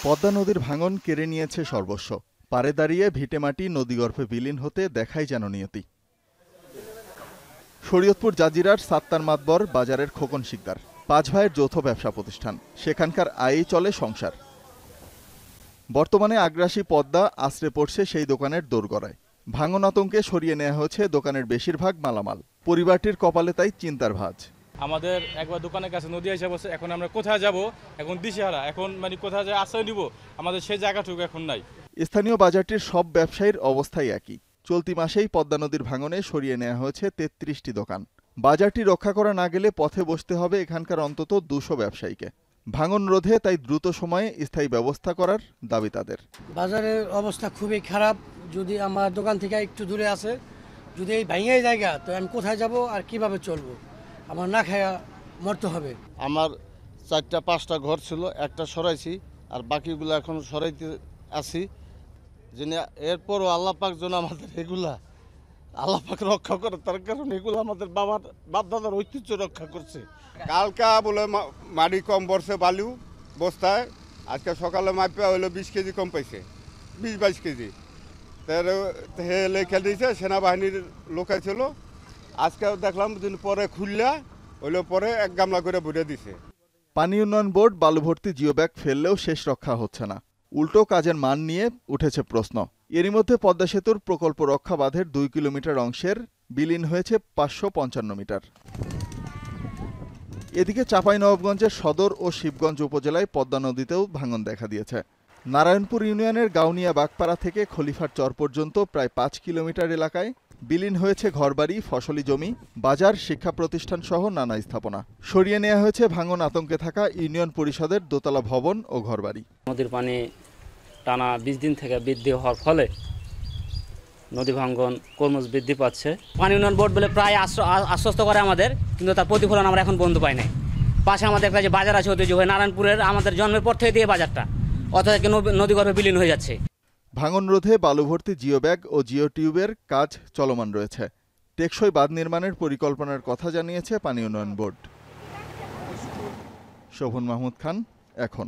পদ্মা নদীর ভাঙন কেড়ে নিয়েছে সর্বস্ব। পারে দাঁড়িয়ে ভিটেমাটি নদীগর্ভে বিলীন হতে দেখাই যেন নিয়তি। শরীয়তপুর জাজিরার সাত্তার মাতবর বাজারের খোকন শিকদার 5 ভাইয়ের যৌথ ব্যবসা প্রতিষ্ঠান, সেখানকার আয়েই চলে সংসার। বর্তমানে আগ্রাসী পদ্মা আশ্রে পড়ছে সেই দোকানের দোরগড়ায়। ভাঙন আতঙ্কে সরিয়ে নেওয়া হয়েছে দোকানের বেশিরভাগ মালামাল। পরিবারটির কপালে তাই চিন্তার ভাঁজ। আমাদের একবার দোকানের কাছে নদী এসে বসে, এখন আমরা কোথায় যাব, এখন দিশেহারা, এখন কোথায় যায় আশ্রয় নিব, আমাদের সেই জায়গাটুকু এখন নাই। স্থানীয় বাজারটির সব ব্যবসায়ীর অবস্থাই একই। চলতি মাসেই পদ্মা নদীর ভাঙনে সরিয়ে নেওয়া হয়েছে 33টি দোকান। বাজারটি রক্ষা করা না গেলে পথে বসতে হবে এখানকার অন্তত 200 ব্যবসায়ীকে। ভাঙন রোধে তাই দ্রুত সময়ে স্থায়ী ব্যবস্থা করার দাবি তাদের। বাজারের অবস্থা খুবই খারাপ। যদি আমার দোকান থেকে একটু দূরে আছে, যদি এই ভাঙাই জায়গা, তো আমি কোথায় যাব আর কিভাবে চলবো? আমার না খায়া মরতে হবে। আমার 4-5টা ঘর ছিল, একটা সরাইছি আর বাকিগুলো এখন সরাইতে আছি। এরপরও আল্লাহ পাক যেন আমাদের এগুলা আল্লাহ পাক রক্ষা করে, তার কারণ এগুলো আমাদের বাপ দাদার ঐতিহ্য রক্ষা করছে। কালকা বলে মাটি কম পড়ছে, বালু বস্তায়। আজকে সকালে মাপিয়া হইলো 20 কেজি কম পাইছে, 20-22 কেজি। হে লেখা দিয়েছে, সেনাবাহিনীর লোক ছিল। আজকে দেখলাম দিন পরে খুললা হইলো, পরে 1 গামলা করে ভরে দিছে। পানি উন্নয়ন বোর্ড বালু ভর্তি জিও ব্যাগ ফেললেও শেষ রক্ষা হচ্ছে না। উল্টো কাজের মান নিয়ে উঠেছে প্রশ্ন। এরই মধ্যে পদ্মা সেতুর প্রকল্প রক্ষা বাঁধের 2 কিলোমিটার অংশের বিলীন হয়েছে 555 মিটার। এদিকে চাঁপাইনবাবগঞ্জের সদর ও শিবগঞ্জ উপজেলায় পদ্মা নদীতেও ভাঙন দেখা দিয়েছে। নারায়ণপুর ইউনিয়নের গাউনিয়া বাগপাড়া থেকে খলিফার চর পর্যন্ত প্রায় 5 কিলোমিটার এলাকায় বিলীন হয়েছে ঘরবাড়ি, ফসলি জমি, বাজার, শিক্ষা প্রতিষ্ঠান সহ নানা স্থাপনা। সরিয়ে নেওয়া হয়েছে ভাঙন আতঙ্কে থাকা ইউনিয়ন পরিষদের দোতলা ভবন ও ঘরবাড়ি। নদীর পানি টানা 20 দিন থেকে বৃদ্ধি হওয়ার ফলে নদী ভাঙ্গন ক্রমশ বৃদ্ধি পাচ্ছে। পানি উন্নয়ন বোর্ড বলে প্রায় আশ্বস্ত করে আমাদের, কিন্তু তার প্রতিফলন আমরা এখন বন্ধ পাই নাই। পাশে আমাদের একটা যে বাজার আছে ঐতিহ্যবাহী নারায়ণপুরের, আমাদের জন্মের পর থেকে দিয়ে বাজারটা, অর্থাৎ নদীগর্ভে বিলীন হয়ে যাচ্ছে। ভাঙন রোধে বালু ভর্তি জিও ব্যাগ ও জিও টিউবের কাজ চলমান রয়েছে। টেকসই বাঁধ নির্মাণের পরিকল্পনার কথা জানিয়েছে পানি উন্নয়ন বোর্ড। শোভন মাহমুদ খান, এখন।